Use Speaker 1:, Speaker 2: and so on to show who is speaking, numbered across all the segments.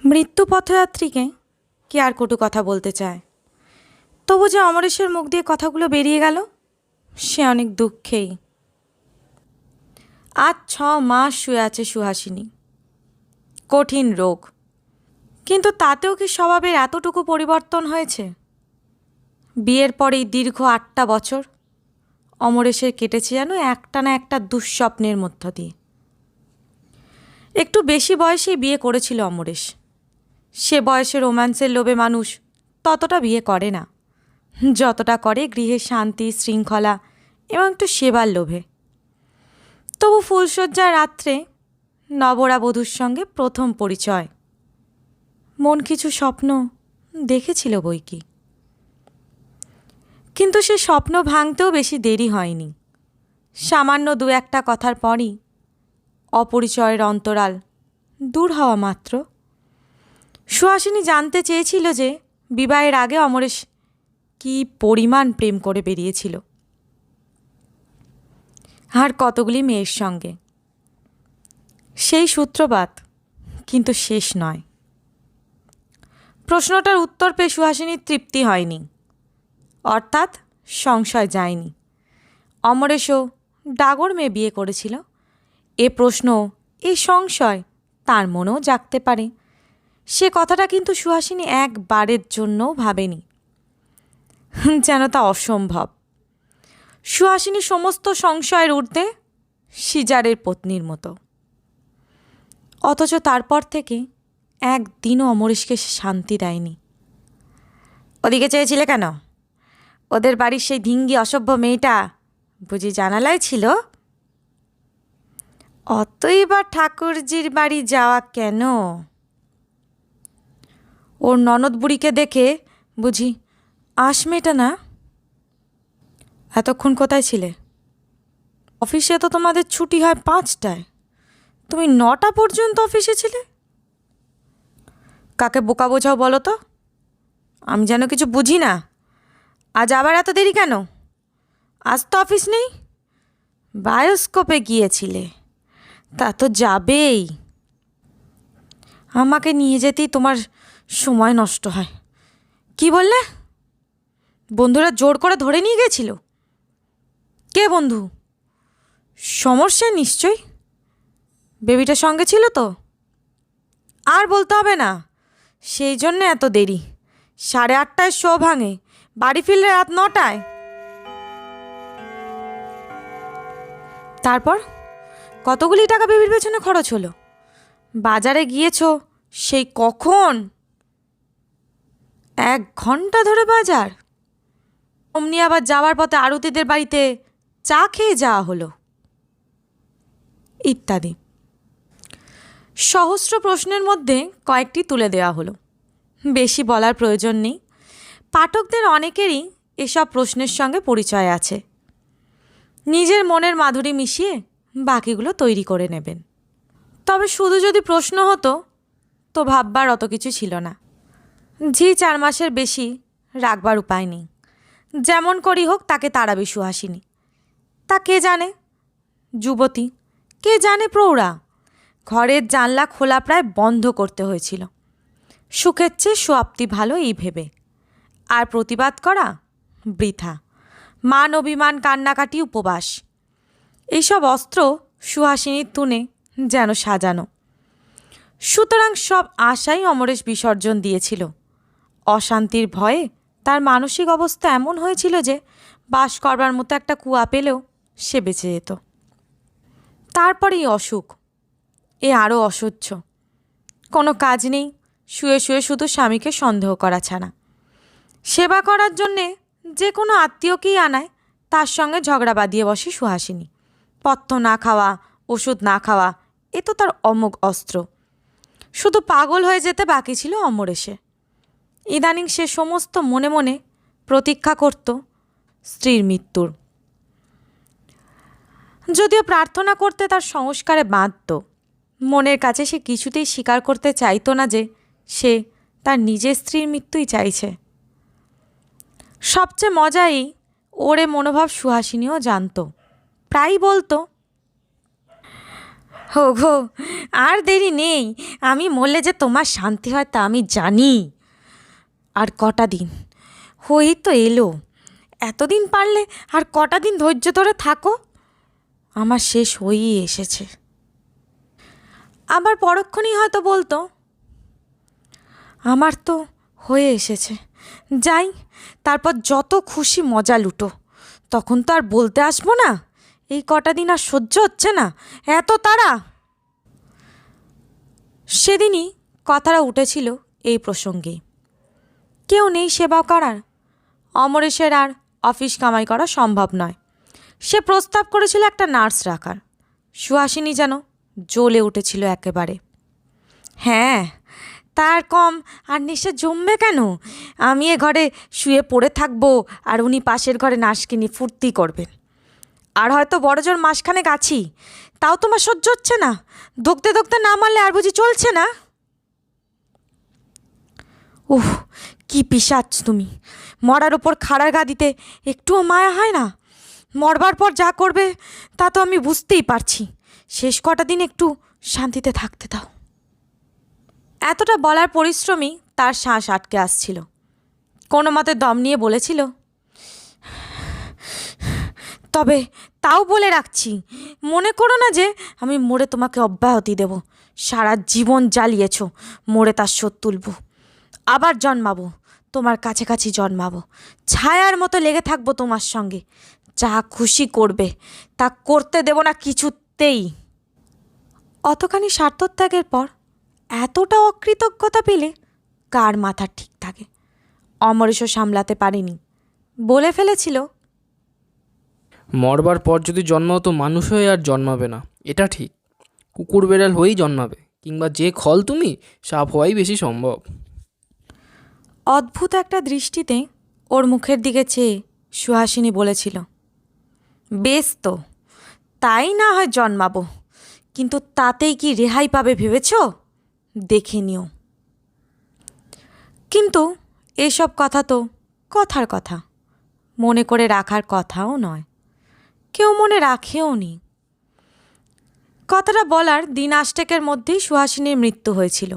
Speaker 1: মৃত্যু পথযাত্রীকে কে আর কটু কথা বলতে চায়? তবু যে অমরেশের মুখ দিয়ে কথাগুলো বেরিয়ে গেল, সে অনেক দুঃখেই। আজ 6 মাস শুয়ে আছে সুহাসিনী। কঠিন রোগ, কিন্তু তাতেও কি স্বভাবের এতটুকু পরিবর্তন হয়েছে? বিয়ের পরেই দীর্ঘ 8টা বছর অমরেশের কেটেছে যেন একটা না একটা দুঃস্বপ্নের মধ্য দিয়ে। একটু বেশি বয়সেই বিয়ে করেছিল অমরেশ। সে বয়সে রোম্যান্সের লোভে মানুষ ততটা বিয়ে করে না, যতটা করে গৃহের শান্তি, শৃঙ্খলা এবং একটু সেবার লোভে। তবু ফুলশয্যার রাত্রে নবরা বধূর সঙ্গে প্রথম পরিচয়। মন কিছু স্বপ্ন দেখেছিল বইকি, কিন্তু সে স্বপ্ন ভাঙতেও বেশি দেরি হয়নি। সামান্য 2-1টা কথার পরই অপরিচয়ের অন্তরাল দূর হওয়া মাত্র সুহাসিনী জানতে চেয়েছিল যে বিবাহের আগে অমরেশ কী পরিমাণ প্রেম করে বেরিয়েছিল, আর কতগুলি মেয়ের সঙ্গে। সেই সূত্রপাত কিন্তু শেষ নয়। প্রশ্নটার উত্তর পেয়ে সুহাসিনীর তৃপ্তি হয়নি, অর্থাৎ সংশয় যায়নি। অমরেশও ডাগর মেয়ে বিয়ে করেছিল, এ প্রশ্ন, এই সংশয় তার মনেও জাগতে পারে। সে কথাটা কিন্তু সুহাসিনী একবারের জন্যও ভাবেনি, যেন তা অসম্ভব। সুহাসিনী সমস্ত সংশয়ের ঊর্ধ্বে সিজারের পত্নীর মতো। অথচ তারপর থেকে একদিনও অমরেশকে সে শান্তি দেয়নি। ওদিকে চেয়েছিলে কেন? ওদের বাড়ির সেই ধিঙ্গি অসভ্য মেয়েটা বুঝি জানালায় ছিল? অতই বা ঠাকুরজির বাড়ি যাওয়া কেন? ওর ননদ বুড়িকে দেখে বুঝি আশ মেটা না? এতক্ষণ কোথায় ছিলে? অফিসে তো তোমাদের ছুটি হয় 5টায়, তুমি 9টা পর্যন্ত অফিসে ছিলে। কাকে বোকা বোঝাও বলো তো? আমি যেন কিছু বুঝি না। আজ আবার এত দেরি কেন? আজ তো অফিস নেই। বায়োস্কোপে গিয়েছিলে, তা তো যাবেই। আমাকে নিয়ে যেতেই তোমার সময় নষ্ট হয়। কি বললে? বন্ধুরা জোর করে ধরে নিয়ে গেছিল? কে বন্ধু? সমস্যা নিশ্চয়ই। বেবিটার সঙ্গে ছিল তো? আর বলতে হবে না, সেই জন্যে এত দেরি। 8:30টায় শো ভাঙে, বাড়ি ফিরলে রাত 9টায়। তারপর কতগুলি টাকা বেবির পেছনে খরচ হলো? বাজারে গিয়েছো সেই কখন? 1 ঘন্টা ধরে বাজার। অমনি আবার যাওয়ার পথে আরতিদের বাড়িতে চা খেয়ে যাওয়া হলো, ইত্যাদি। সহস্র প্রশ্নের মধ্যে কয়েকটি তুলে দেওয়া হলো, বেশি বলার প্রয়োজন নেই। পাঠকদের অনেকেরই এসব প্রশ্নের সঙ্গে পরিচয় আছে। নিজের মনের মাধুরী মিশিয়ে বাকিগুলো তৈরি করে নেবেন। তবে শুধু যদি প্রশ্ন হতো তো ভাববার অত কিছু ছিল না। 4 মাসের বেশি রাখবার উপায় নেই। যেমন করি হোক তাকে তাড়াবে সুহাসিনী। তা কে জানে? যুবতী, কে জানে প্রৌঢ়া। ঘরের জানলা খোলা প্রায় বন্ধ করতে হয়েছিল, সুখের চেয়ে সোয়াপ্তি ভালো এই ভেবে। আর প্রতিবাদ করা বৃথা। মান অভিমান, কান্নাকাটি, উপবাস, এইসব অস্ত্র সুহাসিনীর তুনে যেন সাজানো। সুতরাং সব আশাই অমরেশ বিসর্জন দিয়েছিল। অশান্তির ভয়ে তার মানসিক অবস্থা এমন হয়েছিল যে বাস করবার মতো একটা কুয়া পেলেও সে বেঁচে যেত। তারপরেই অসুখ, এ আরও অসহ্য। কোনো কাজ নেই, শুয়ে শুয়ে শুধু স্বামীকে সন্দেহ করা ছাড়া। সেবা করার জন্যে যে কোনো আত্মীয়কেই আনায় তার সঙ্গে ঝগড়া বাঁধিয়ে বসে সুহাসিনী। পথ্য না খাওয়া, ওষুধ না খাওয়া, এ তো তার অমোঘ অস্ত্র। শুধু পাগল হয়ে যেতে বাকি ছিল অমরেশে। ইদানিং সে সমস্ত মনে মনে প্রতীক্ষা করত স্ত্রীর মৃত্যুর। যদিও প্রার্থনা করতে তার সংস্কারে বাঁধত, মনের কাছে সে কিছুতেই স্বীকার করতে চাইতো না যে সে তার নিজের স্ত্রীর মৃত্যুই চাইছে। সবচেয়ে মজাই ওরে মনোভাব সুহাসিনীও জানত। প্রায়ই বলতো, গো, আর দেরি নেই। আমি মরলে যে তোমার শান্তি হয় তা আমি জানি। আর কটা দিন হই তো এলো, এতদিন পারলে আর কটা দিন ধৈর্য ধরে থাকো। আমার শেষ হয়েই এসেছে। আবার পরক্ষণেই হয়তো বলতো, আমার তো হয়ে এসেছে, যাই, তারপর যত খুশি মজা লুটো। তখন তো আর বলতে আসবো না এই কটা দিন আর সহ্য হচ্ছে না, এত তাড়া। সেদিনই কথাটা উঠেছিল এই প্রসঙ্গে। কেউ নেই সেবা করার। অমরেশের আর অফিস কামাই করা সম্ভব নয়। সে প্রস্তাব করেছিল একটা নার্স রাখার। সুহাসিনী যেন জ্বলে উঠেছিল একেবারে। হ্যাঁ, তার কম আর নেশা জমবে কেন? আমি এ ঘরে শুয়ে পড়ে থাকবো আর উনি পাশের ঘরে নার্সকে নিয়ে ফুর্তি করবেন। আর হয়তো বড়জোর মাসখানেক আছি, তাও তোমার সহ্য হচ্ছে না? দগতে দগতে না মারলে আর বুঝি চলছে না? উহ, কি পিশাচ তুমি! মরার ওপর খাড়ার গা দিতে একটুও মায়া হয় না? মরবার পর যা করবে তা তো আমি বুঝতেই পারছি। শেষ কটা দিন একটু শান্তিতে থাকতে দাও। এতটা বলার পরিশ্রমই তার শ্বাস আটকে আসছিল। কোনো মতে দম নিয়ে বলেছিল, তবে তাও বলে রাখছি, মনে করো না যে আমি মরে তোমাকে অব্যাহতি দেব। সারা জীবন জ্বালিয়েছ, মরে তার শোধ তুলব। আবার জন্মাবো, তোমার কাছাকাছি জন্মাবো, ছায়ার মতো লেগে থাকবো তোমার সঙ্গে। যা খুশি করবে তা করতে দেব না কিছুতেই। অতখানি স্বার্থত্যাগের পর এতটা অকৃতজ্ঞতা পেলে কার মাথা ঠিক থাকে? অমরেশও সামলাতে পারেনি, বলে ফেলেছিল,
Speaker 2: মরবার পর যদি জন্মাও তো মানুষ হয়ে আর জন্মাবে না, এটা ঠিক। কুকুর বেড়াল হয়েই জন্মাবে, কিংবা যে খল তুমি, সাপ হওয়াই বেশি সম্ভব।
Speaker 1: অদ্ভুত একটা দৃষ্টিতে ওর মুখের দিকে চেয়ে সুহাসিনী বলেছিল, বেশ তো, তাই না হয় জন্মাবো, কিন্তু তাতেই কি রেহাই পাবে ভেবেছ? দেখে নিও। কিন্তু এসব কথা তো কথার কথা, মনে করে রাখার কথাও নয়। কেউ মনে রাখেও নি। কথাটা বলার দিন আষ্টেকের মধ্যেই সুহাসিনীর মৃত্যু হয়েছিল।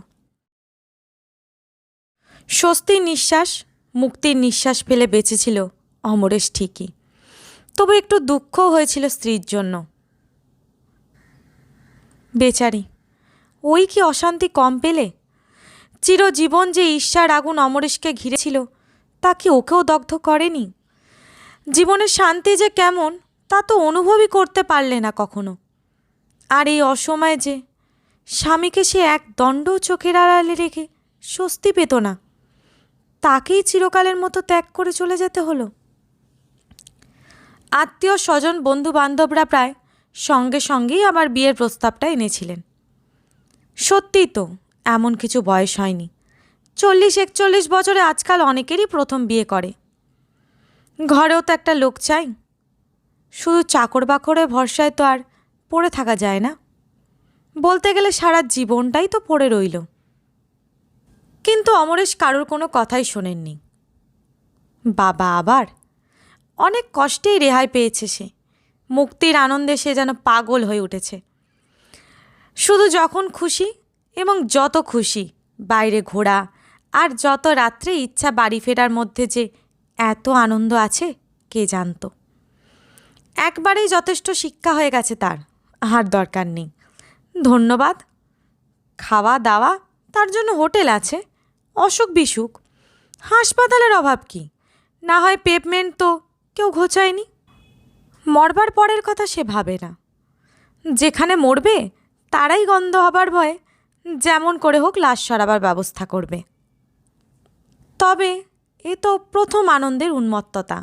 Speaker 1: স্বস্তির নিঃশ্বাস, মুক্তির নিঃশ্বাস ফেলে বেঁচেছিল অমরেশ ঠিকই, তবু একটু দুঃখও হয়েছিল স্ত্রীর জন্য। বেচারি, ওই কি অশান্তি কম পেলে? চিরজীবন যে ঈর্ষার আগুন অমরেশকে ঘিরেছিল তা কি ওকেও দগ্ধ করেনি? জীবনের শান্তি যে কেমন তা তো অনুভবই করতে পারলে না কখনো। আর এই অসময়ে যে স্বামীকে সে এক দণ্ডও চোখের আড়ালে রেখে স্বস্তি পেত না, তাকেই চিরকালের মতো ত্যাগ করে চলে যেতে হলো। আত্মীয় স্বজন বন্ধু বান্ধবরা প্রায় সঙ্গে সঙ্গেই আবার বিয়ের প্রস্তাবটা এনেছিলেন। সত্যিই তো এমন কিছু বয়স হয়নি। 40-41 বছরে আজকাল অনেকেরই প্রথম বিয়ে করে। ঘরেও তো একটা লোক চাই। শুধু চাকর বাকরের ভরসায় তো আর পড়ে থাকা যায় না। বলতে গেলে সারা জীবনটাই তো পড়ে রইল। কিন্তু অমরেশ কারোর কোনো কথাই শোনেননি। বাবা আবার অনেক কষ্টেই রেহাই পেয়েছে সে। মুক্তির আনন্দে সে যেন পাগল হয়ে উঠেছে। শুধু যখন খুশি এবং যত খুশি বাইরে ঘোরা, আর যত রাত্রে ইচ্ছা বাড়ি ফেরার মধ্যে যে এত আনন্দ আছে কে জানত। একবারেই যথেষ্ট শিক্ষা হয়ে গেছে তার, আর দরকার নেই। ধন্যবাদ। খাওয়া দাওয়া তার জন্য হোটেল আছে, অসুখ বিসুখ হাসপাতালের অভাব কি? না হয় পেপমেন্ট তো কেউ ঘোচায়নি। মরবার পরের কথা সে ভাবে না। যেখানে মরবে তারাই গন্ধ হবার ভয়ে যেমন করে হোক লাশ সরাবার ব্যবস্থা করবে। তবে এ তো প্রথম আনন্দের উন্মত্ততা।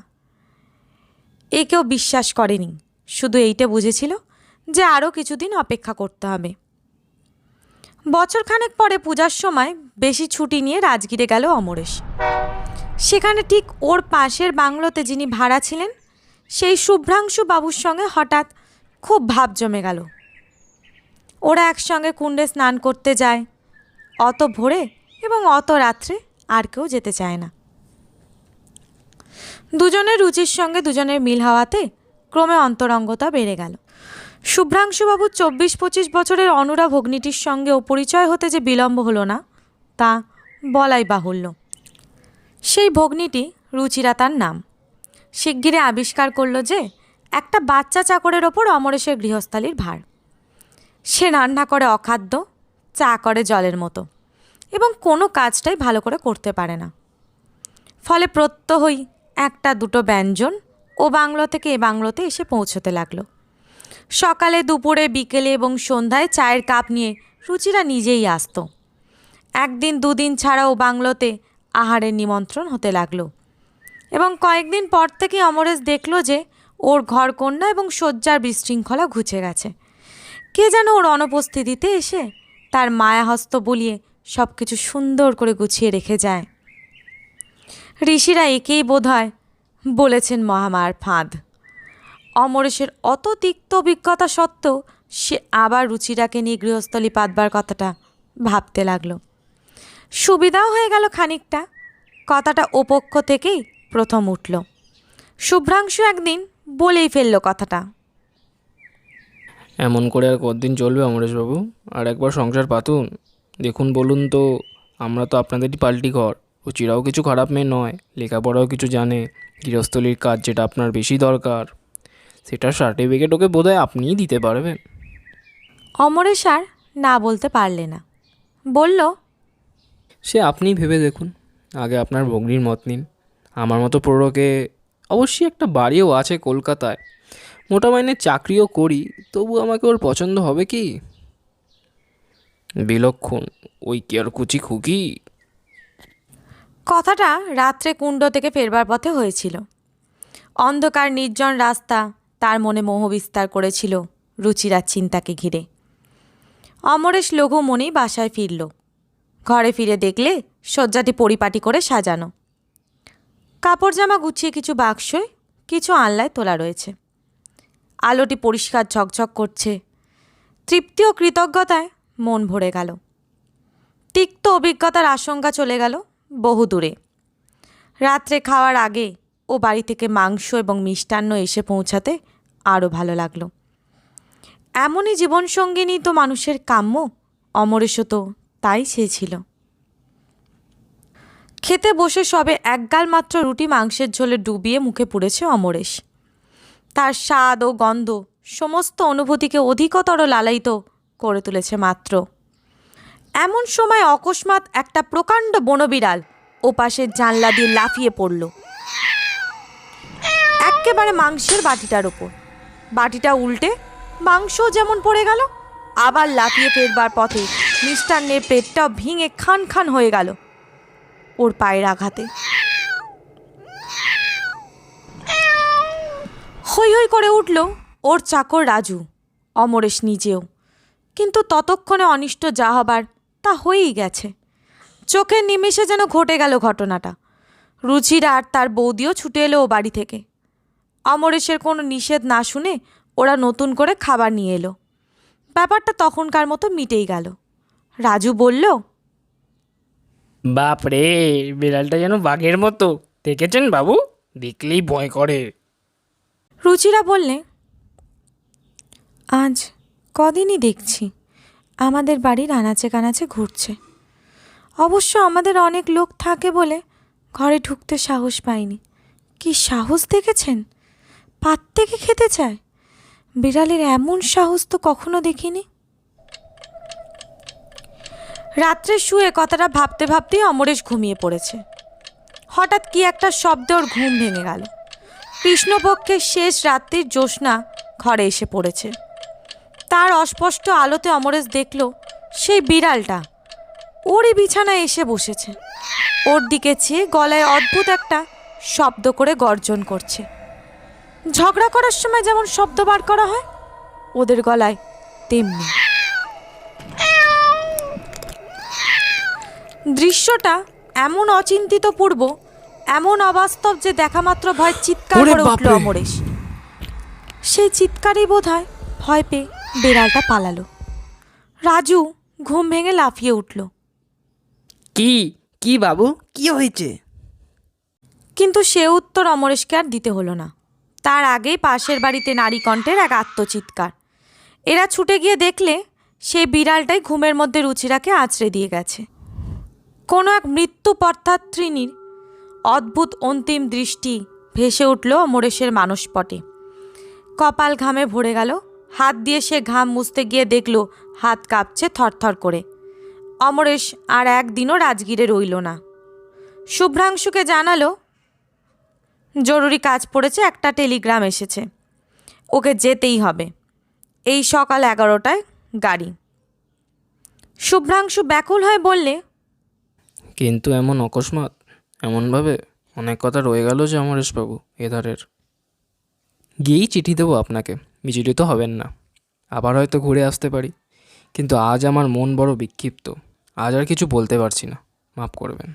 Speaker 1: এ কেউ বিশ্বাস করেনি, শুধু এইটা বুঝেছিল যে আরও কিছুদিন অপেক্ষা করতে হবে। বছরখানেক পরে পূজার সময় বেশি ছুটি নিয়ে রাজগিরে গেল অমরেশ। সেখানে ঠিক ওর পাশের বাংলোতে যিনি ভাড়া ছিলেন সেই শুভ্রাংশু বাবুর সঙ্গে হঠাৎ খুব ভাব জমে গেল। ওরা একসঙ্গে কুণ্ডে স্নান করতে যায়। অত ভোরে এবং অত রাত্রে আর কেউ যেতে চায় না। দুজনের রুচির সঙ্গে দুজনের মিল হওয়াতে ক্রমে অন্তরঙ্গতা বেড়ে গেল। শুভ্রাংশুবাবু 24-25 বছরের অনুরা ভগ্নিটির সঙ্গেও পরিচয় হতে যে বিলম্ব হলো না তা বলাই বাহুল্য। সেই ভগ্নিটি রুচিরা তার নাম। শিগগিরই আবিষ্কার করল যে একটা বাচ্চা চাকরের ওপর অমরেশের গৃহস্থালির ভার। সে রান্না করে অখাদ্য, চা করে জলের মতো, এবং কোনো কাজটাই ভালো করে করতে পারে না। ফলে প্রত্যহই একটা দুটো ব্যঞ্জন ও বাংলো থেকে এ বাংলোতে এসে পৌঁছতে লাগলো। সকালে, দুপুরে, বিকেলে এবং সন্ধ্যায় চায়ের কাপ নিয়ে রুচিরা নিজেই আসতো। একদিন দুদিন ছাড়া ও বাংলোতে আহারের নিমন্ত্রণ হতে লাগলো, এবং কয়েকদিন পর থেকে অমরেশ দেখল যে ওর ঘরকন্যা এবং শয্যার বিশৃঙ্খলা ঘুচে গেছে। কে যেন ওর অনুপস্থিতিতে এসে তার মায়াহস্ত বুলিয়ে সব কিছু সুন্দর করে গুছিয়ে রেখে যায়। ঋষিরা একেই বোধহয় বলেছেন মহামায়ার ফাঁদ। অমরেশের অত তিক্ত অভিজ্ঞতা সত্ত্বেও সে আবার রুচিরাকে নিয়ে গৃহস্থলী পাতবার কথাটা ভাবতে লাগলো। সুবিধাও হয়ে গেল খানিকটা। কথাটা ওপক্ষ থেকেই প্রথম উঠল। শুভ্রাংশু একদিন বলেই ফেলল কথাটা।
Speaker 2: এমন করে আর কতদিন চলবে অমরেশবাবু? আর একবার সংসার পাতুন। দেখুন, বলুন তো, আমরা তো আপনাদেরই পাল্টি ঘর। রুচিরাও কিছু খারাপ মেয়ে নয়, লেখাপড়াও কিছু জানে। গৃহস্থলীর কাজ যেটা আপনার বেশি দরকার, সেটার সার্টিফিকেট ওকে বোধহয় আপনিই দিতে পারবেন।
Speaker 1: অমরেশ আর না বলতে পারলে না। বলল,
Speaker 2: সে আপনিই ভেবে দেখুন। আগে আপনার ভগ্নির মত নিন। আমার মতো প্রোড়কে অবশ্যই একটা বাড়িও আছে কলকাতায়, মোটা মাইনের চাকরিও করি, তবু আমাকে ওর পছন্দ হবে কি? বিলক্ষণ ওই কি আর কুচি খুকি?
Speaker 1: কথাটা রাত্রে কুণ্ড থেকে ফেরবার পথে হয়েছিল। অন্ধকার নির্জন রাস্তা তার মনে মোহ বিস্তার করেছিল রুচিরার চিন্তাকে ঘিরে। অমরেশ লঘু মনেই বাসায় ফিরল। ঘরে ফিরে দেখলে শয্যাটি পরিপাটি করে সাজানো। কাপড় জামা গুছিয়ে কিছু বাক্সয়, কিছু আনলায় তোলা রয়েছে। আলোটি পরিষ্কার ঝকঝক করছে। তৃপ্তি ও কৃতজ্ঞতায় মন ভরে গেল। তিক্ত অভিজ্ঞতার আশঙ্কা চলে গেল বহু দূরে। রাত্রে খাওয়ার আগে ও বাড়ি থেকে মাংস এবং মিষ্টান্ন এসে পৌঁছাতে আরও ভালো লাগলো। এমনই জীবনসঙ্গিনী তো মানুষের কাম্য। অমরেশও তো তাই চেয়েছিল। খেতে বসে সবে একগাল মাত্র রুটি মাংসের ঝোলে ডুবিয়ে মুখে পুড়েছে অমরেশ। তার স্বাদ ও গন্ধ সমস্ত অনুভূতিকে অধিকতর লালায়িত করে তুলেছে মাত্র। এমন সময় অকস্মাৎ একটা প্রকাণ্ড বনবিড়াল ওপাশের জানলা দিয়ে লাফিয়ে পড়ল এক্কেবারে মাংসের বাটিটার ওপর। বাটিটা উল্টে মাংসও যেমন পড়ে গেল, আবার লাফিয়ে ফেরবার পথে মিষ্টান্নের পেটটাও ভেঙে খান খান হয়ে গেল ওর পায়ের আঘাতে। হৈ হৈ করে উঠল ওর চাকর রাজু, অমরেশ নিজেও। কিন্তু ততক্ষণে অনিষ্ট যা হবার তা হয়েই গেছে। চোখের নিমেষে যেন ঘটে গেল ঘটনাটা। রুচিরা আর তার বৌদিও ছুটে এলো ও বাড়ি থেকে। অমরেশের কোনো নিষেধ না শুনে ওরা নতুন করে খাবার নিয়ে এলো। ব্যাপারটা তখনকার মতো মিটেই গেল। রাজু বলল,
Speaker 2: বাপরে, বিড়ালটা যেন বাঘের মতো। দেখেছেন বাবু? দেখলেই ভয় করে।
Speaker 1: রুচিরা বললে, আজ কদিনই দেখছি আমাদের বাড়ির আনাচে কানাচে ঘুরছে। অবশ্য আমাদের অনেক লোক থাকে বলে ঘরে ঢুকতে সাহস পাইনি। কি সাহস দেখেছেন? পাত থেকে খেতে চায়। বিড়ালের এমন সাহস তো কখনো দেখিনি। রাত্রে শুয়ে কথাটা ভাবতে ভাবতেই অমরেশ ঘুমিয়ে পড়েছে। হঠাৎ কি একটা শব্দে ওর ঘুম ভেঙে গেল। কৃষ্ণপক্ষের শেষ রাত্রির জ্যোৎস্না ঘরে এসে পড়েছে। তার অস্পষ্ট আলোতে অমরেশ দেখল সেই বিড়ালটা ওরই বিছানায় এসে বসেছে। ওর দিকে চেয়ে গলায় অদ্ভুত একটা শব্দ করে গর্জন করছে। ঝগড়া করার সময় যেমন শব্দ বার করা হয়, ওদের গলায় তেমনি। দৃশ্যটা এমন অচিন্তিতপূর্ব, এমন অবাস্তব যে দেখা মাত্র ভয় চিৎকার করে উঠল অমরেশ। সেই চিৎকারই বোধহয় ভয় পেয়ে বিড়ালটা পালালো। রাজু ঘুম ভেঙে লাফিয়ে উঠল।
Speaker 2: কি কি বাবু, কি হয়েছে?
Speaker 1: কিন্তু সে উত্তর অমরেশকে আর দিতে হলো না। তার আগেই পাশের বাড়িতে নারী কণ্ঠের এক আত্মচিৎকার। এরা ছুটে গিয়ে দেখলে সেই বিড়ালটাই ঘুমের মধ্যে রুচিরাকে আঁচড়ে দিয়ে গেছে। কোনো এক মৃত্যু পথযাত্রিনীর অদ্ভুত অন্তিম দৃষ্টি ভেসে উঠল অমরেশের মানসপটে। কপাল ঘামে ভরে গেল। হাত দিয়ে সে ঘাম মুছতে গিয়ে দেখল হাত কাঁপছে থরথর করে। অমরেশ আর একদিনও রাজগীরে রইল না। শুভ্রাংশুকে জানালো জরুরি কাজ পড়েছে, একটা টেলিগ্রাম এসেছে, ওকে যেতেই হবে, এই সকাল 11টায় গাড়ি। শুভ্রাংশু ব্যাকুল হয়ে বললে,
Speaker 2: কিন্তু এমন অকস্মাৎ, এমনভাবে অনেক কথা রয়ে গেল যে অমরেশবাবু এধারের। গিয়েই চিঠি দেবো আপনাকে, বিচলিত হবেন না, আবার হয়তো ঘুরে আসতে পারি। কিন্তু আজ আমার মন বড় বিক্ষিপ্ত, আজ আর কিছু বলতে পারছি না, মাফ করবেন।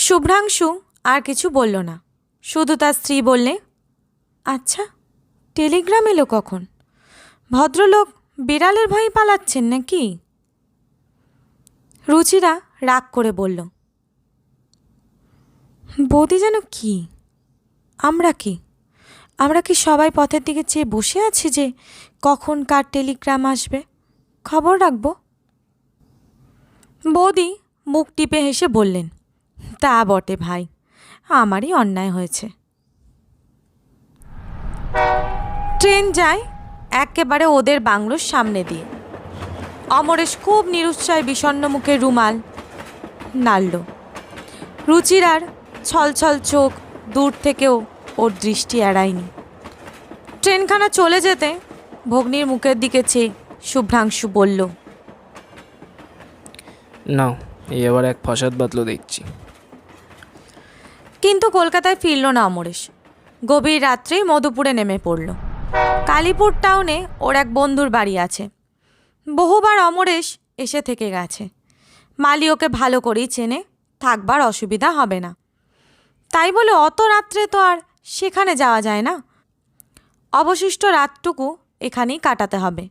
Speaker 1: শুভ্রাংশু আর কিছু বলল না, শুধু তার স্ত্রী বললে, আচ্ছা টেলিগ্রাম এলো কখন? ভদ্রলোক বিড়ালের ভয়ে পালাচ্ছেন নাকি? রুচিরা রাগ করে বলল, বৌদি যেন কি, আমরা কি সবাই পথের দিকে চেয়ে বসে আছি যে কখন কার টেলিগ্রাম আসবে, খবর রাখবো? বৌদি মুখ টিপে হেসে বললেন, তা বটে ভাই, আমারই অন্যায় হয়েছে। ট্রেন যায় একেবারে ওদের বাংলোর সামনে দিয়ে। অমরেশ খুব নিরুৎসাহে বিষণ্ণ মুখে রুমাল নাড়ল। রুচিরার ছলছল চোখ দূর থেকেও ওর দৃষ্টি এড়ায়নি। ট্রেনখানা চলে যেতে ভগ্নির মুখের দিকে চেয়ে শুভ্রাংশু বলল,
Speaker 2: নাও, এই আবার এক ফসাদ বাতলো দেখছি।
Speaker 1: কিন্তু কলকাতায় ফিরল না অমরেশ। গভীর রাত্রেই মধুপুরে নেমে পড়ল। কালীপুর টাউনে ওর এক বন্ধুর বাড়ি আছে। বহুবার অমরেশ এসে থেকে গেছে। মালি ওকে ভালো করেই চেনে, থাকবার অসুবিধা হবে না। তাই বলে অত রাত্রে তো আর সেখানে যাওয়া যায় না। অবশিষ্ট রাতটুকু এখানেই কাটাতে হবে।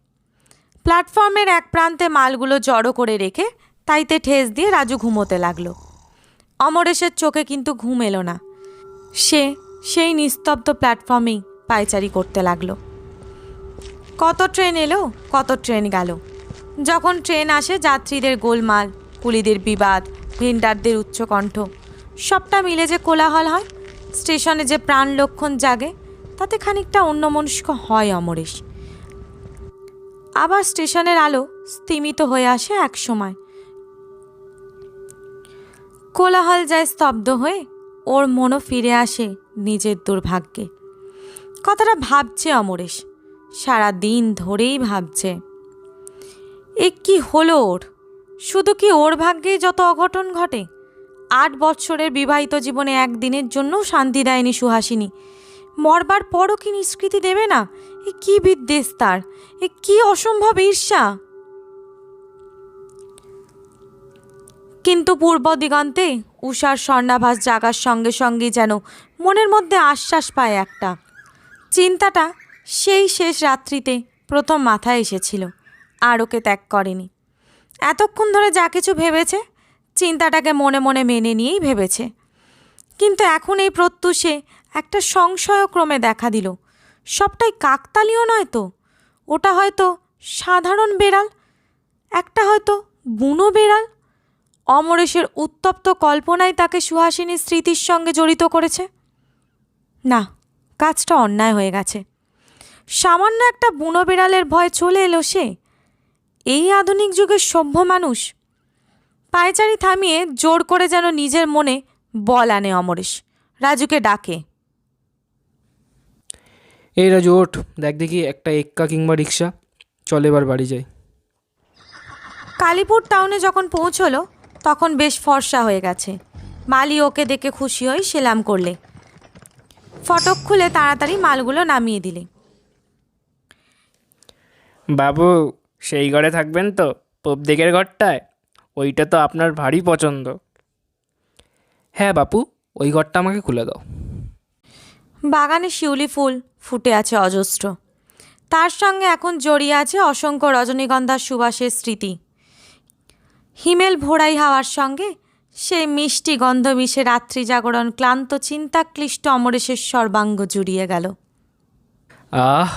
Speaker 1: প্ল্যাটফর্মের এক প্রান্তে মালগুলো জড়ো করে রেখে তাইতে ঠেস দিয়ে রাজু ঘুমোতে লাগলো। অমরেশের চোখে কিন্তু ঘুম এলো না। সে সেই নিস্তব্ধ প্ল্যাটফর্মেই পায়চারি করতে লাগলো। কত ট্রেন এলো, কত ট্রেন গেল। যখন ট্রেন আসে যাত্রীদের গোলমাল, কুলিদের বিবাদ, ভেন্ডারদের উচ্চকণ্ঠ, সবটা মিলে যে কোলাহল হয়, স্টেশনে যে প্রাণ লক্ষণ জাগে, তাতে খানিকটা অন্যমনস্ক হয় অমরেশ। আবার স্টেশনের আলো স্তিমিত হয়ে আসে এক সময়। কোলাহল যায় স্তব্ধ হয়ে, ওর মনও ফিরে আসে নিজের দুর্ভাগ্যে। কথাটা ভাবছে অমরেশ, সারা দিন ধরেই ভাবছে। এ কি হলো ওর? শুধু কি ওর ভাগ্যেই যত অঘটন ঘটে? 8 বৎসরের বিবাহিত জীবনে একদিনের জন্যও শান্তি দেয়নি সুহাসিনী। মরবার পরও কি নিষ্কৃতি দেবে না? এ কি বিদ্বেষ তার, এ কি অসম্ভব ঈর্ষা! কিন্তু পূর্ব দিগন্তে উষার স্বর্ণাভাস জাগার সঙ্গে সঙ্গেই যেন মনের মধ্যে আশ্বাস পায় একটা। চিন্তাটা সেই শেষ রাত্রিতে প্রথম মাথায় এসেছিল, আর ওকে ত্যাগ করেনি। এতক্ষণ ধরে যা কিছু ভেবেছে, চিন্তাটাকে মনে মনে মেনে নিয়েই ভেবেছে। কিন্তু এখন এই প্রত্যুষে একটা সংশয়ক্রমে দেখা দিল। সবটাই কাকতালীয় নয় তো? ওটা হয়তো সাধারণ বেড়াল, একটা হয়তো বুনো বেড়াল। অমরেশের উত্তপ্ত কল্পনাই তাকে সুহাসিনীর স্মৃতির সঙ্গে জড়িত করেছে। না, কাজটা অন্যায় হয়ে গেছে। সামান্য একটা বুনো বেড়ালের ভয় চলে এলো সে? এই আধুনিক যুগের সভ্য মানুষ? পায়চারি থামিয়ে জোর করে যেন নিজের মনে বল আনে অমরেশ। রাজুকে ডাকে,
Speaker 2: এই রাজু ওঠ, দেখ দেখি একটা এক্কা কিংবা রিক্সা, চল এবার বাড়ি যাই।
Speaker 1: কালীপুর টাউনে যখন পৌঁছলো তখন বেশ ফর্সা হয়ে গেছে। মালি ওকে দেখে খুশি হয়ে সেলাম করলে। ফটক খুলে তাড়াতাড়ি মালগুলো নামিয়ে দিলে।
Speaker 2: বাবু, সেই ঘরে থাকবেন তো, পূব দিকের ঘরটায়? ওইটা তো আপনার ভারী পছন্দ। হ্যাঁ বাপু, ওই ঘরটা আমাকে খুলে দাও।
Speaker 1: বাগানে শিউলি ফুল ফুটে আছে অজস্র। তার সঙ্গে এখন জড়িয়ে আছে অসংখ্য রজনীগন্ধার সুবাসের স্মৃতি। হিমেল ভোড়াই হাওয়ার সঙ্গে সেই মিষ্টি গন্ধ মিশে রাত্রি জাগরণ ক্লান্ত চিন্তাক্লিষ্ট অমরেশের সর্বাঙ্গ জুড়িয়ে গেল।
Speaker 2: আহ!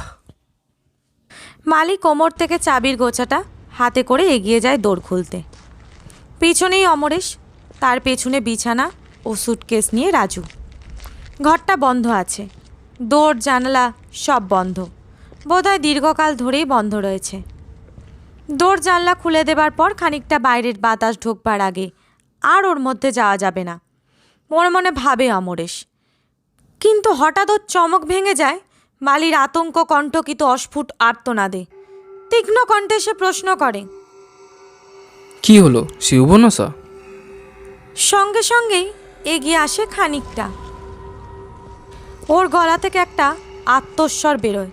Speaker 1: মালি কোমর থেকে চাবির গোছাটা হাতে করে এগিয়ে যায় দৌড় খুলতে। পিছনেই অমরেশ, তার পেছনে বিছানা ও সুটকেস নিয়ে রাজু। ঘরটা বন্ধ আছে, দৌড় জানালা সব বন্ধ, বোধহয় দীর্ঘকাল ধরেই বন্ধ রয়েছে। দৌড় জানলা খুলে দেবার পর খানিকটা বাইরের বাতাস ঢোকবার আগে আর ওর মধ্যে যাওয়া যাবে না, মনে মনে ভাবে অমরেশ। কিন্তু হঠাৎ ওর চমক ভেঙে যায় মালির আতঙ্ক কণ্ঠকিত অস্ফুট আর্তনাদে। তীক্ষ্ণ কণ্ঠে সে প্রশ্ন করে,
Speaker 2: কি হলো, শিউবনসা?
Speaker 1: সঙ্গে সঙ্গেই এগিয়ে আসে খানিকটা। ওর গলা থেকে একটা আত্মস্বর বেরোয়।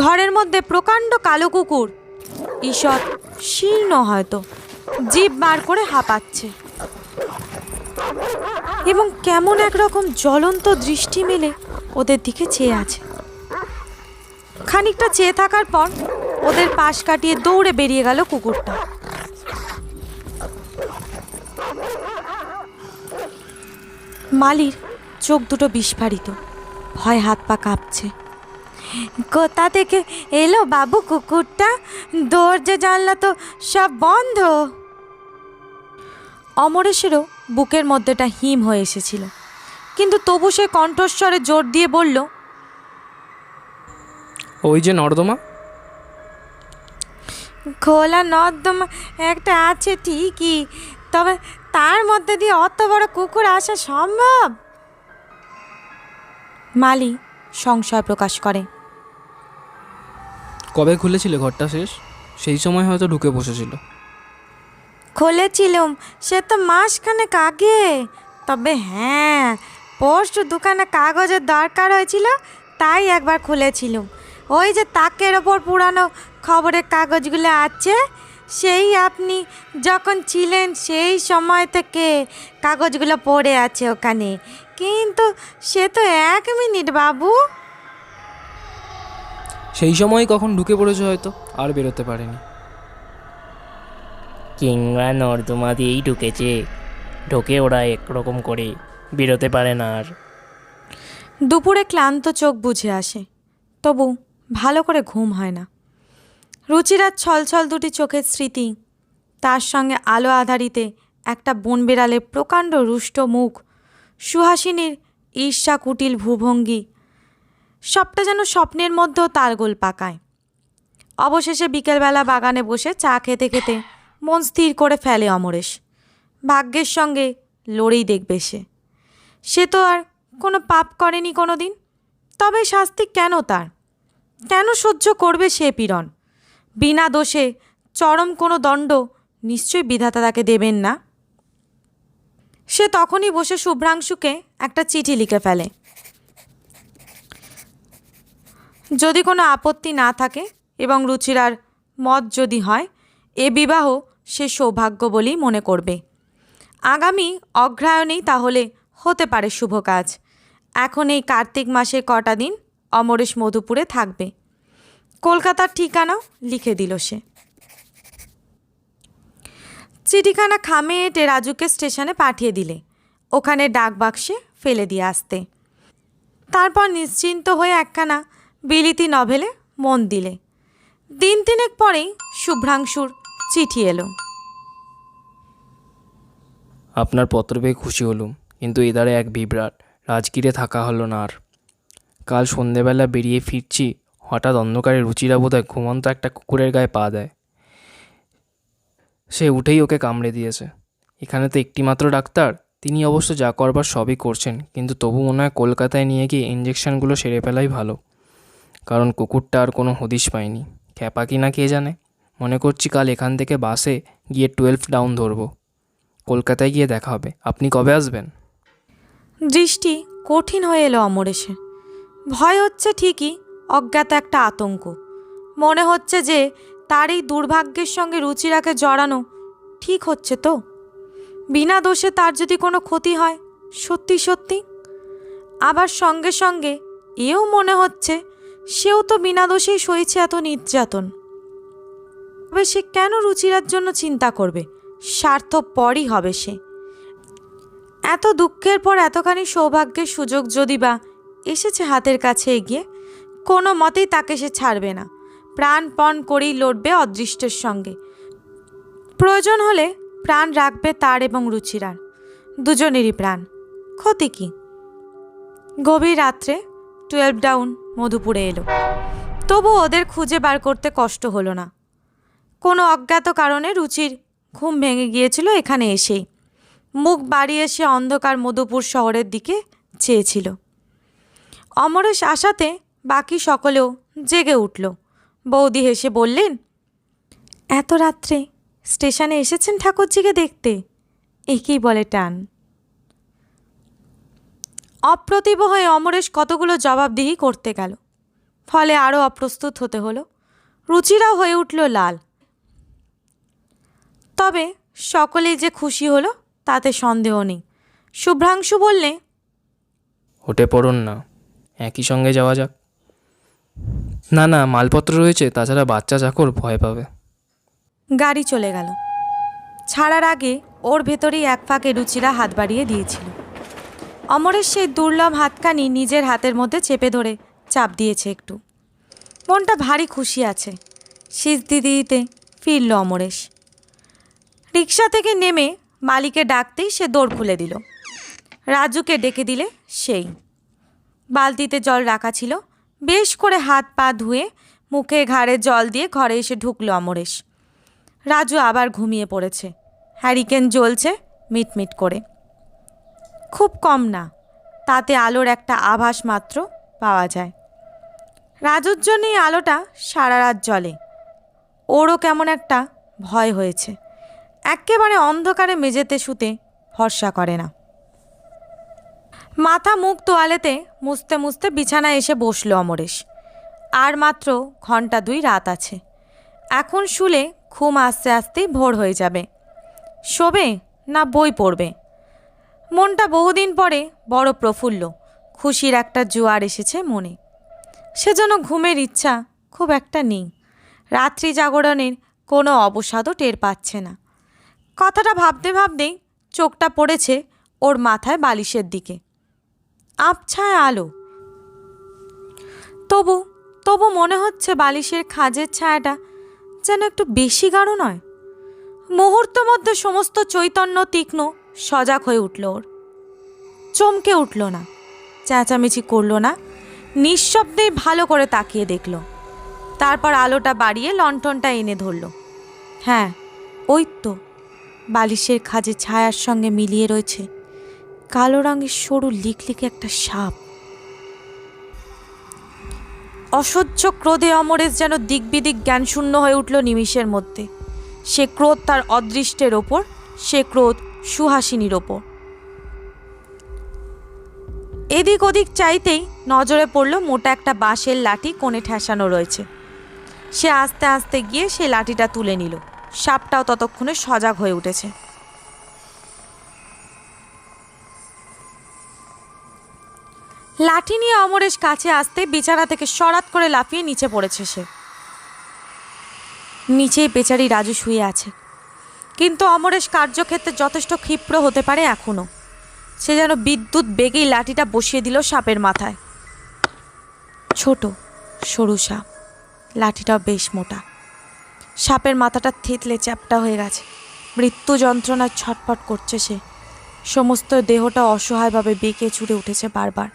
Speaker 1: ঘরের মধ্যে প্রকাণ্ড কালো কুকুর, ঈষৎ শীর্ণ হয়তো, জিভ বার করে হাঁপাচ্ছে এবং কেমন একরকম জ্বলন্ত দৃষ্টি মেলে ওদের দিকে চেয়ে আছে। খানিকটা চেয়ে থাকার পর ওদের পাশ কাটিয়ে দৌড়ে বেরিয়ে গেল কুকুরটা। মালির চোখ দুটো বিস্ফারিত, ভয় হাত পা কাঁপছে। কোথা থেকে এলো বাবু কুকুরটা? দরজা জানলা তো সব বন্ধ। অমরেশেরও বুকের মধ্যেটা হিম হয়ে এসেছিল, কিন্তু তবু সে কণ্ঠস্বরে জোর দিয়ে বলল,
Speaker 2: ওই যে নর্দমা।
Speaker 1: খোলা নর্দমা একটা আছে ঠিকই, তবে তার মধ্যে দিয়ে অত বড় কুকুর আসা সম্ভব? মালি সংশয় প্রকাশ করে।
Speaker 2: কবে খুলেছিলে ঘরটা শেষ? সেই সময় হয়তো ঢুকে বসেছিল।
Speaker 1: খুলেছিলুম, সে তো মাসখানেক আগে। তবে হ্যাঁ, পরশু দোকানে কাগজের দরকার হয়েছিল, তাই একবার খুলেছিলুম। ওই যে তাকের ওপর পুরানো খবরের কাগজগুলো আছে, সেই আপনি যখন ছিলেন সেই সময় থেকে কাগজগুলো পড়ে আছে ওখানে। কিন্তু সে তো 1 মিনিট বাবু।
Speaker 2: সেই সময় কখন ঢুকে পড়েছে, হয়তো আর বেরোতে পারেনি।
Speaker 3: কিংবা নর্দমা দিয়েই ঢুকেছে, ঢোকে ওরা একরকম করে, বেরোতে পারে না আর।
Speaker 1: দুপুরে ক্লান্ত চোখ বুঝে আসে, তবু ভালো করে ঘুম হয় না। রুচিরার ছলছল দুটি চোখের স্মৃতি, তার সঙ্গে আলো আধারিতে একটা বন বিড়ালের প্রকাণ্ড রুষ্ট মুখ, সুহাসিনীর ঈর্ষা কুটিল ভূভঙ্গি, সবটা যেন স্বপ্নের মধ্যেও তালগোল পাকায়। অবশেষে বিকেলবেলা বাগানে বসে চা খেতে খেতে মন স্থির করে ফেলে অমরেশ। ভাগ্যের সঙ্গে লড়েই দেখবে সে। সে তো আর কোনো পাপ করেনি কোনো দিন, তবে শাস্তি কেন তার? কেন সহ্য করবে সে পীড়ন? বিনা দোষে চরম কোনো দণ্ড নিশ্চয়ই বিধাতা তাকে দেবেন না। সে তখনই বসে শুভ্রাংশুকে একটা চিঠি লিখে ফেলে। যদি কোনো আপত্তি না থাকে এবং রুচিরার মত যদি হয়, এ বিবাহ সে সৌভাগ্য বলেই মনে করবে। আগামী অগ্রহায়ণেই তাহলে হতে পারে শুভ কাজ। এখন এই কার্তিক মাসের কটা দিন অমরেশ মধুপুরে থাকবে। কলকাতার ঠিকানাও লিখে দিল সে। চিঠিখানা খামে এঁটে রাজুকে স্টেশনে পাঠিয়ে দিলে, ওখানে ডাক বাক্সে ফেলে দিয়ে আসতে। তারপর নিশ্চিন্ত হয়ে একখানা বিলিতি নভেলে মন দিলে। দিন তিনেক পরেই শুভ্রাংশুর চিঠি এলো।
Speaker 2: আপনার পত্র পেয়ে খুশি হলুম, কিন্তু এদারে এক বিভ্রাট, রাজগীরে থাকা হলো না আর। কাল সন্ধেবেলা বেরিয়ে ফিরছি, হঠাৎ অন্ধকারে রুচিরা বোধহয় ঘুমন্ত একটা কুকুরের গায়ে পা দেয়। সে উঠেই ওকে কামড়ে দিয়েছে। এখানে তো একটিমাত্র ডাক্তার, তিনি অবশ্য যা করবার সবই করছেন, কিন্তু তবু মনে হয় কলকাতায় নিয়ে গিয়ে ইঞ্জেকশনগুলো সেরে ফেলাই ভালো, কারণ কুকুরটা আর কোনো হদিশ পায়নি। খ্যাপা কি না কে জানে। মনে করছি কাল এখান থেকে বাসে গিয়ে 12 ডাউন ধরবো। কলকাতায় গিয়ে দেখা হবে। আপনি কবে আসবেন?
Speaker 1: দৃষ্টি কঠিন হয়ে এলো অমরেশে। ভয় হচ্ছে ঠিকই, অজ্ঞাত একটা আতঙ্ক। মনে হচ্ছে যে তার এই দুর্ভাগ্যের সঙ্গে রুচিরাকে জড়ানো ঠিক হচ্ছে তো। বিনা দোষে তার যদি কোনো ক্ষতি হয়, সত্যি সত্যি। আবার সঙ্গে সঙ্গে এও মনে হচ্ছে সেও তো বিনা দোষেই সইছে এত নির্যাতন। তবে সে কেন রুচিরার জন্য চিন্তা করবে? স্বার্থপরই হবে সে। এত দুঃখের পর এতখানি সৌভাগ্যের সুযোগ যদি বা এসেছে হাতের কাছে এগিয়ে, কোনো মতেই তাকে সে ছাড়বে না। প্রাণপণ করেই লড়বে অদৃষ্টের সঙ্গে। প্রয়োজন হলে প্রাণ রাখবে তার এবং রুচিরার, দুজনেরই প্রাণ। ক্ষতি কি? গভীর রাত্রে 12 ডাউন মধুপুরে এলো। তবু ওদের খুঁজে বার করতে কষ্ট হলো না। কোনো অজ্ঞাত কারণে রুচির ঘুম ভেঙে গিয়েছিল এখানে এসেই। মুখ বাড়িয়ে সে অন্ধকার মধুপুর শহরের দিকে চেয়েছিল। অমরেশ আসাতে বাকি সকলেও জেগে উঠল। বৌদি হেসে বললেন, এত রাত্রে স্টেশনে এসেছেন ঠাকুরজিকে দেখতে? একেই বলে টান। অপ্রতিভ হয়ে অমরেশ কতগুলো জবাবদিহি করতে গেল, ফলে আরও অপ্রস্তুত হতে হলো। রুচিরাও হয়ে উঠল লাল। তবে সকলেই যে খুশি হলো তাতে সন্দেহ নেই। শুভ্রাংশু বললে,
Speaker 2: উঠে পড়ুন না, একই সঙ্গে যাওয়া যাক। না না, মালপত্র রয়েছে, তাছাড়া বাচ্চা চাকর ভয় পাবে।
Speaker 1: গাড়ি চলে গেল। ছাড়ার আগে ওর ভেতরেই এক ফাঁকে রুচিরা হাত বাড়িয়ে দিয়েছিল। অমরেশ সেই দুর্লভ হাতখানি নিজের হাতের মধ্যে চেপে ধরে চাপ দিয়েছে একটু। মনটা ভারী খুশি আছে। শীষ দিতে দিতে ফিরল অমরেশ। রিক্সা থেকে নেমে মালিকে ডাকতেই সে দৌড় খুলে দিল। রাজুকে ডেকে দিলে সেই। বালতিতে জল রাখা ছিল। বেশ করে হাত পা ধুয়ে মুখে ঘাড়ে জল দিয়ে ঘরে এসে ঢুকলো অমরেশ। রাজু আবার ঘুমিয়ে পড়েছে। হ্যারিকেন জ্বলছে মিটমিট করে। খুব কম না, তাতে আলোর একটা আভাস মাত্র পাওয়া যায়। রাজুর জন্যই আলোটা সারা রাত জ্বলে। ওরও কেমন একটা ভয় হয়েছে। একেবারে অন্ধকারে মেঝেতে শুতে ভরসা করে না। মাথা মুখ তোয়ালেতে মুছতে মুছতে বিছানায় এসে বসল অমরেশ। আর মাত্র ঘন্টা 2 রাত আছে। এখন শুলে ঘুম আস্তে আস্তেই ভোর হয়ে যাবে। শোবে না বই পড়বে? মনটা বহুদিন পরে বড় প্রফুল্ল। খুশির একটা জোয়ার এসেছে মনে। সেজন্য ঘুমের ইচ্ছা খুব একটা নেই। রাত্রি জাগরণের কোনো অবসাদও টের পাচ্ছে না। কথাটা ভাবতে ভাবতেই চোখটা পড়েছে ওর মাথায় বালিশের দিকে। আবছায় আলো। তবু মনে হচ্ছে বালিশের খাঁজের ছায়াটা যেন একটু বেশি গাঢ় নয়? মুহূর্ত মধ্যে সমস্ত চৈতন্য তীক্ষ্ণ সজাগ হয়ে উঠল ওর। চমকে উঠল না, চেঁচামেচি করল না, নিঃশব্দেই ভালো করে তাকিয়ে দেখল। তারপর আলোটা বাড়িয়ে লণ্ঠনটা এনে ধরল। হ্যাঁ, ওই তো বালিশের খাঁজে ছায়ার সঙ্গে মিলিয়ে রয়েছে কালো রঙের সরু লিকলিকে একটা সাপ। অসহ্য ক্রোধে অমরেশ যেন দিকবিদিক জ্ঞানশূন্য হয়ে উঠল নিমিষের মধ্যে। সে ক্রোধ তার অদৃষ্টের ওপর, সে ক্রোধ সুহাসিনীর ওপর। এদিক ওদিক চাইতেই নজরে পড়ল মোটা একটা বাঁশের লাঠি কোণে ঠেসানো রয়েছে। সে আস্তে আস্তে গিয়ে সেই লাঠিটা তুলে নিল। সাপটাও ততক্ষণে সজাগ হয়ে উঠেছে। লাঠি নিয়ে অমরেশ কাছে আসতে বিছানা থেকে সরাত করে লাফিয়ে নিচে পড়েছে সে। নিচেই বেচারি রাজু শুয়ে আছে। কিন্তু অমরেশ কার্যক্ষেত্রে যথেষ্ট ক্ষিপ্র হতে পারে এখনও। সে যেন বিদ্যুৎ বেগেই লাঠিটা বসিয়ে দিল সাপের মাথায়। ছোট সরু সাপ, লাঠিটাও বেশ মোটা। সাপের মাথাটা থেতলে চ্যাপ্টা হয়ে গেছে। মৃত্যু যন্ত্রণায় ছটফট করছে সে। সমস্ত দেহটা অসহায়ভাবে বেঁকে চুরে উঠেছে বারবার।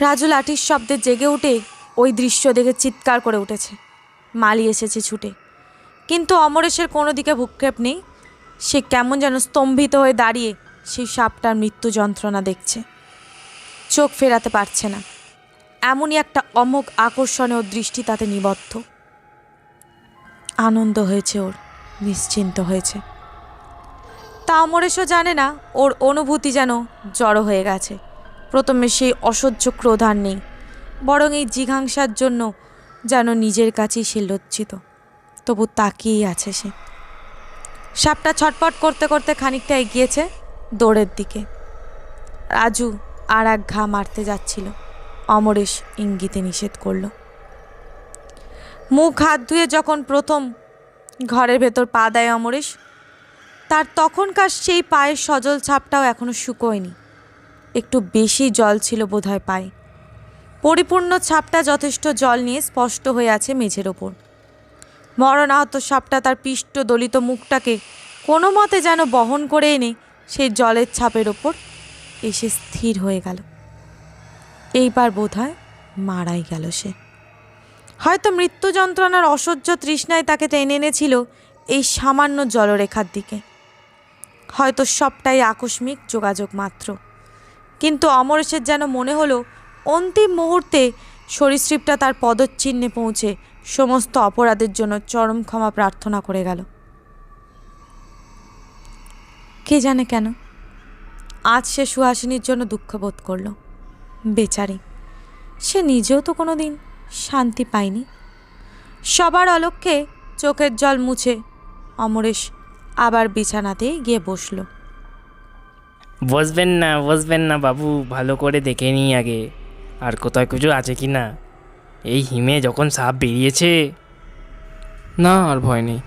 Speaker 1: রাজু লাঠির শব্দে জেগে উঠে ওই দৃশ্য দেখে চিৎকার করে উঠেছে। মালি এসেছে ছুটে। কিন্তু অমরেশের কোনো দিকে ভূক্ষেপ নেই। সে কেমন যেন স্তম্ভিত হয়ে দাঁড়িয়ে সেই সাপটার মৃত্যু যন্ত্রণা দেখছে। চোখ ফেরাতে পারছে না। এমনই একটা অমোঘ আকর্ষণে ওর দৃষ্টি তাতে নিবদ্ধ। আনন্দ হয়েছে ওর, নিশ্চিন্ত হয়েছে। তা অমরেশও জানে না ওর অনুভূতি যেন জড়ো হয়ে গেছে। প্রথমে সেই অসহ্য ক্রোধ আর নেই, বরং এই জিঘাংসার জন্য যেন নিজের কাছেই সে লজ্জিত। তবু তাকিয়েই আছে সে। সাপটা ছটপট করতে করতে খানিকটা এগিয়েছে দৌড়ের দিকে। রাজু আর এক ঘা মারতে যাচ্ছিল। অমরেশ ইঙ্গিতে নিষেধ করল। মুখ হাত ধুয়ে যখন প্রথম ঘরের ভেতর পা দেয় অমরেশ, তার তখনকার সেই পায়ের সজল ছাপটাও এখনো শুকোয়নি। একটু বেশি জল ছিল বোধহয় পায়ে। পরিপূর্ণ ছাপটা যথেষ্ট জল নিয়ে স্পষ্ট হয়ে আছে মেঝের ওপর। মরণাহত সাপটা তার পিষ্ট দলিত মুখটাকে কোনো মতে যেন বহন করে এনে সেই জলের ছাপের ওপর এসে স্থির হয়ে গেল। এইবার বোধহয় মারাই গেল সে। হয়তো মৃত্যু যন্ত্রণার অসহ্য তৃষ্ণায় তাকে টেনে এনেছিল এই সামান্য জলরেখার দিকে। হয়তো সবটাই আকস্মিক যোগাযোগ মাত্র, কিন্তু অমরেশের যেন মনে হলো অন্তিম মুহূর্তে সরীসৃপটা তার পদচিহ্নে পৌঁছে সমস্ত অপরাধের জন্য চরম ক্ষমা প্রার্থনা করে গেল। কে জানে কেন আজ সে সুহাসিনীর জন্য দুঃখ বোধ করল। বেচারি, সে নিজেও তো কোনো দিন শান্তি পায়নি। সবার অলক্ষ্যে চোখের জল মুছে অমরেশ আবার বিছানাতেই গিয়ে বসল।
Speaker 3: বসবেন না বাবু, ভালো করে দেখে নিই আগে আর কোথাও কিছু আছে কি না। এই হিমে যখন সাপ বেরিয়েছে।
Speaker 2: না, আর ভয় নেই।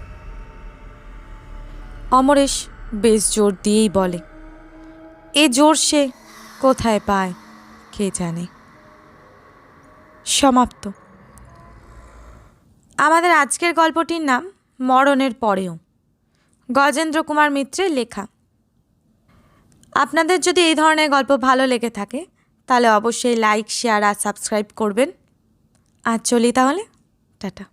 Speaker 1: অমরেশ বেশ জোর দিয়েই বলে। এ জোর সে কোথায় পায় কে জানে। সমাপ্ত। আমাদের আজকের গল্পটির নাম মরণের পরেও, গজেন্দ্র কুমার মিত্রের লেখা। আপনাদের যদি এই ধরনের গল্প ভালো লেগে থাকে তাহলে অবশ্যই লাইক, শেয়ার আর সাবস্ক্রাইব করবেন। আজ চলি তাহলে, টাটা।